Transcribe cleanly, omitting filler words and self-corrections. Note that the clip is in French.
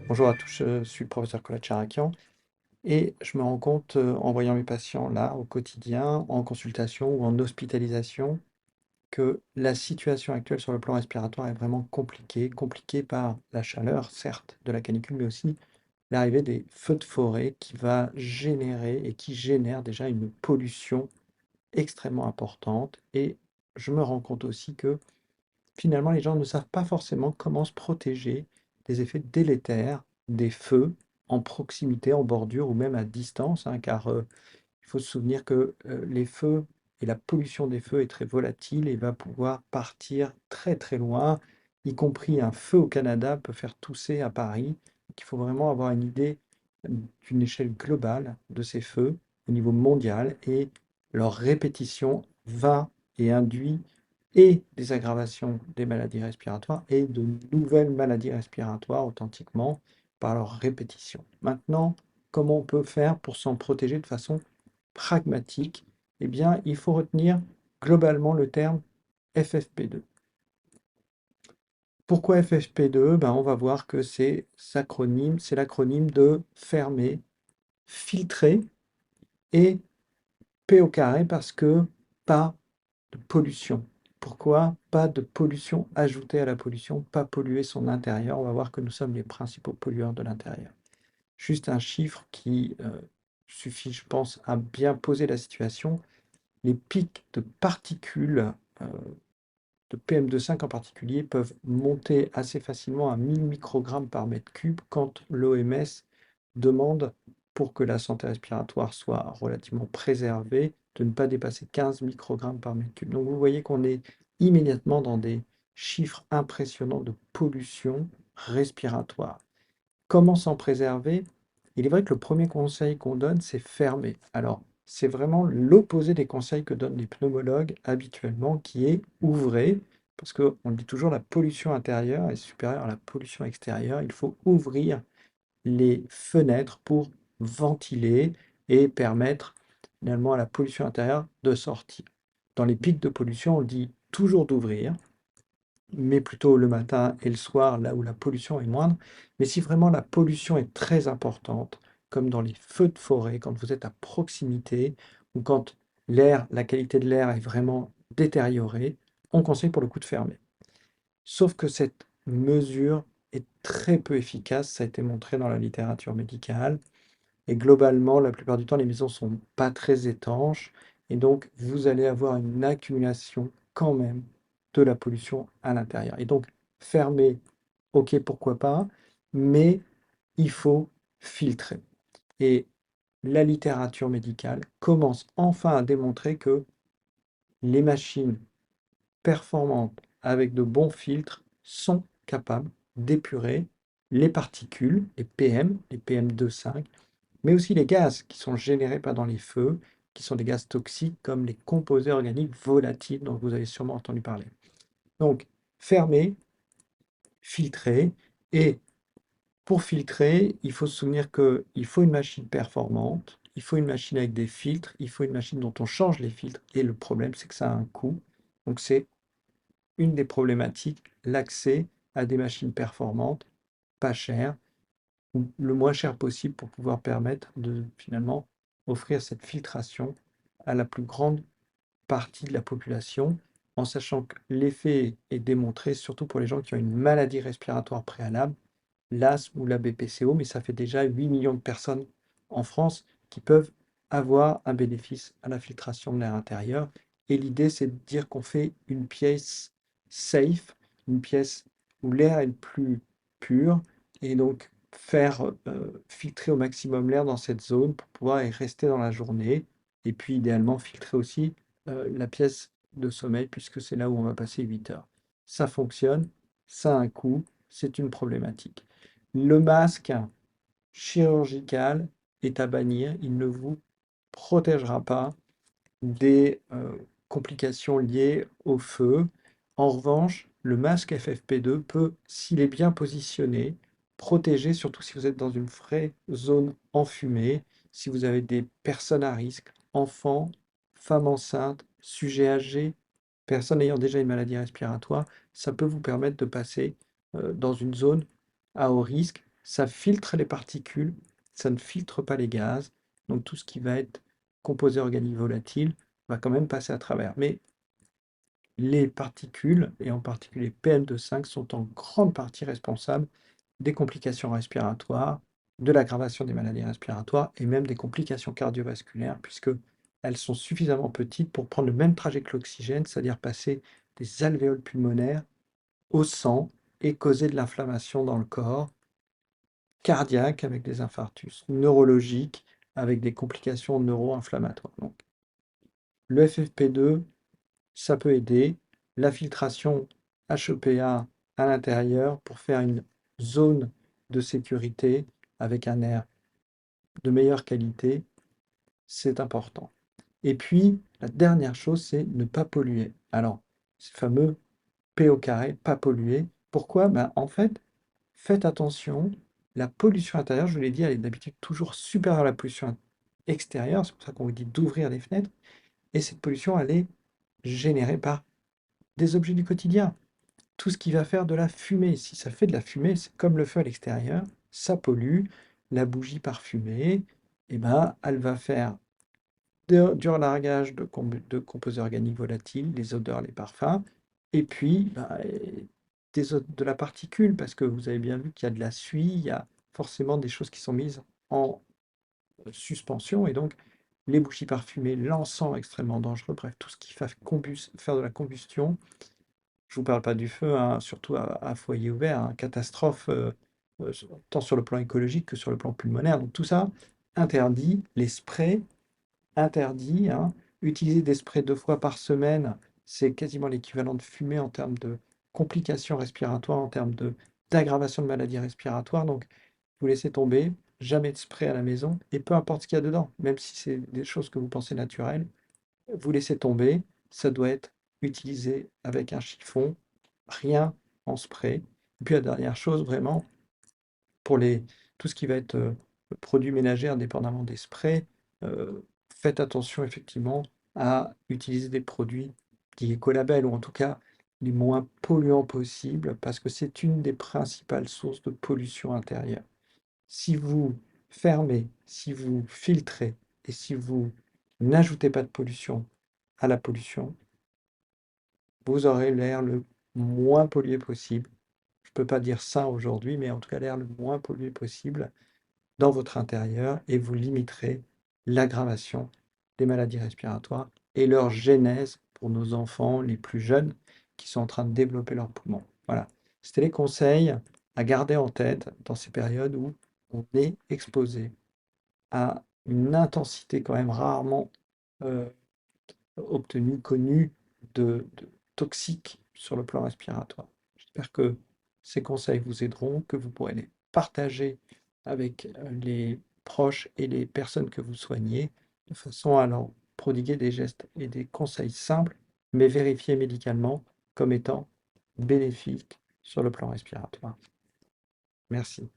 Bonjour à tous, je suis le professeur Colette Charakian et je me rends compte en voyant mes patients là au quotidien, en consultation ou en hospitalisation, que la situation actuelle sur le plan respiratoire est vraiment compliquée, compliquée par la chaleur, certes, de la canicule, mais aussi l'arrivée des feux de forêt qui va générer et qui génère déjà une pollution extrêmement importante. Et je me rends compte aussi que finalement, les gens ne savent pas forcément comment se protéger des effets délétères des feux en proximité, en bordure ou même à distance, hein, car il faut se souvenir que les feux et la pollution des feux est très volatile et va pouvoir partir très très loin, y compris un feu au Canada peut faire tousser à Paris. Donc, il faut vraiment avoir une idée d'une échelle globale de ces feux au niveau mondial et leur répétition va et induit et des aggravations des maladies respiratoires et de nouvelles maladies respiratoires authentiquement par leur répétition. Maintenant, comment on peut faire pour s'en protéger de façon pragmatique? Eh bien, il faut retenir globalement le terme FFP2. Pourquoi FFP2? Ben, on va voir que c'est l'acronyme de fermer, filtrer et P au carré parce que pas de pollution. Pourquoi? Pas de pollution ajoutée à la pollution, pas polluer son intérieur. On va voir que nous sommes les principaux pollueurs de l'intérieur. Juste un chiffre qui suffit, je pense, à bien poser la situation. Les pics de particules, de PM2,5 en particulier, peuvent monter assez facilement à 1000 microgrammes par mètre cube quand l'OMS demande, pour que la santé respiratoire soit relativement préservée, de ne pas dépasser 15 microgrammes par mètre cube. Donc vous voyez qu'on est immédiatement dans des chiffres impressionnants de pollution respiratoire. Comment s'en préserver? Il est vrai que le premier conseil qu'on donne, c'est fermer. Alors, c'est vraiment l'opposé des conseils que donnent les pneumologues habituellement, qui est ouvrez, parce qu'on dit toujours la pollution intérieure est supérieure à la pollution extérieure. Il faut ouvrir les fenêtres pour ventiler et permettre finalement à la pollution intérieure de sortir. Dans les pics de pollution, on dit toujours d'ouvrir, mais plutôt le matin et le soir, là où la pollution est moindre. Mais si vraiment la pollution est très importante, comme dans les feux de forêt, quand vous êtes à proximité, ou quand la qualité de l'air est vraiment détériorée, on conseille pour le coup de fermer. Sauf que cette mesure est très peu efficace, ça a été montré dans la littérature médicale, et globalement, la plupart du temps, les maisons sont pas très étanches, et donc vous allez avoir une accumulation quand même de la pollution à l'intérieur. Et donc, fermer, ok, pourquoi pas, mais il faut filtrer. Et la littérature médicale commence enfin à démontrer que les machines performantes avec de bons filtres sont capables d'épurer les particules, les PM2,5, mais aussi les gaz qui sont générés pendant les feux, qui sont des gaz toxiques comme les composés organiques volatiles dont vous avez sûrement entendu parler. Donc, fermer, filtrer, et pour filtrer, il faut se souvenir qu'il faut une machine performante, il faut une machine avec des filtres, il faut une machine dont on change les filtres, et le problème, c'est que ça a un coût. Donc, c'est une des problématiques, l'accès à des machines performantes, pas chères, ou le moins cher possible pour pouvoir permettre de finalement offrir cette filtration à la plus grande partie de la population, en sachant que l'effet est démontré surtout pour les gens qui ont une maladie respiratoire préalable, l'asthme ou la BPCO, mais ça fait déjà 8 millions de personnes en France qui peuvent avoir un bénéfice à la filtration de l'air intérieur. Et l'idée, c'est de dire qu'on fait une pièce safe, une pièce où l'air est le plus pur, et donc faire filtrer au maximum l'air dans cette zone pour pouvoir y rester dans la journée, et puis idéalement filtrer aussi la pièce de sommeil, puisque c'est là où on va passer 8 heures. Ça fonctionne, ça a un coût, c'est une problématique. Le masque chirurgical est à bannir, il ne vous protégera pas des complications liées au feu. En revanche, le masque FFP2 peut, s'il est bien positionné, protéger, surtout si vous êtes dans une vraie zone enfumée, si vous avez des personnes à risque, enfants, femmes enceintes, sujets âgés, personne ayant déjà une maladie respiratoire, ça peut vous permettre de passer dans une zone à haut risque. Ça filtre les particules, ça ne filtre pas les gaz. Donc tout ce qui va être composés organiques volatiles va quand même passer à travers. Mais les particules, et en particulier PM2,5, sont en grande partie responsables des complications respiratoires, de l'aggravation des maladies respiratoires et même des complications cardiovasculaires, puisque elles sont suffisamment petites pour prendre le même trajet que l'oxygène, c'est-à-dire passer des alvéoles pulmonaires au sang et causer de l'inflammation dans le corps, cardiaque avec des infarctus, neurologique avec des complications neuro-inflammatoires. Donc, le FFP2, ça peut aider. La filtration HEPA à l'intérieur pour faire une zone de sécurité avec un air de meilleure qualité, c'est important. Et puis, la dernière chose, c'est ne pas polluer. Alors, ce fameux P au carré, pas polluer. Pourquoi? Ben, en fait, faites attention, la pollution intérieure, je vous l'ai dit, elle est d'habitude toujours supérieure à la pollution extérieure, c'est pour ça qu'on vous dit d'ouvrir les fenêtres, et cette pollution, elle est générée par des objets du quotidien. Tout ce qui va faire de la fumée. Si ça fait de la fumée, c'est comme le feu à l'extérieur, ça pollue. La bougie parfumée, eh ben, elle va faire du relargage de composés organiques volatiles, les odeurs, les parfums, et puis bah, de la particule, parce que vous avez bien vu qu'il y a de la suie, il y a forcément des choses qui sont mises en suspension, et donc les bougies parfumées, l'encens extrêmement dangereux, bref, tout ce qui va faire de la combustion. Je vous parle pas du feu, hein, surtout à foyer ouvert, hein, catastrophe, tant sur le plan écologique que sur le plan pulmonaire. Donc tout ça, interdit. Les sprays, interdit, hein. Utiliser des sprays 2 fois par semaine, c'est quasiment l'équivalent de fumer en termes de complications respiratoires, en termes d'aggravation de maladies respiratoires. Donc vous laissez tomber, jamais de spray à la maison, et peu importe ce qu'il y a dedans, même si c'est des choses que vous pensez naturelles, vous laissez tomber, ça doit être utilisé avec un chiffon, rien en spray. Et puis la dernière chose, vraiment, pour tout ce qui va être produits ménagers, indépendamment des sprays, faites attention effectivement à utiliser des produits dits écolabels, ou en tout cas les moins polluants possibles, parce que c'est une des principales sources de pollution intérieure. Si vous fermez, si vous filtrez et si vous n'ajoutez pas de pollution à la pollution, vous aurez l'air le moins pollué possible. Je ne peux pas dire ça aujourd'hui, mais en tout cas l'air le moins pollué possible dans votre intérieur, et vous limiterez l'aggravation des maladies respiratoires et leur genèse pour nos enfants les plus jeunes qui sont en train de développer leurs poumons. Voilà, c'était les conseils à garder en tête dans ces périodes où on est exposé à une intensité quand même rarement euh, obtenue, connue de toxiques sur le plan respiratoire. J'espère que ces conseils vous aideront, que vous pourrez les partager avec les proches et les personnes que vous soignez, de façon à leur prodiguer des gestes et des conseils simples, mais vérifiés médicalement comme étant bénéfiques sur le plan respiratoire. Merci.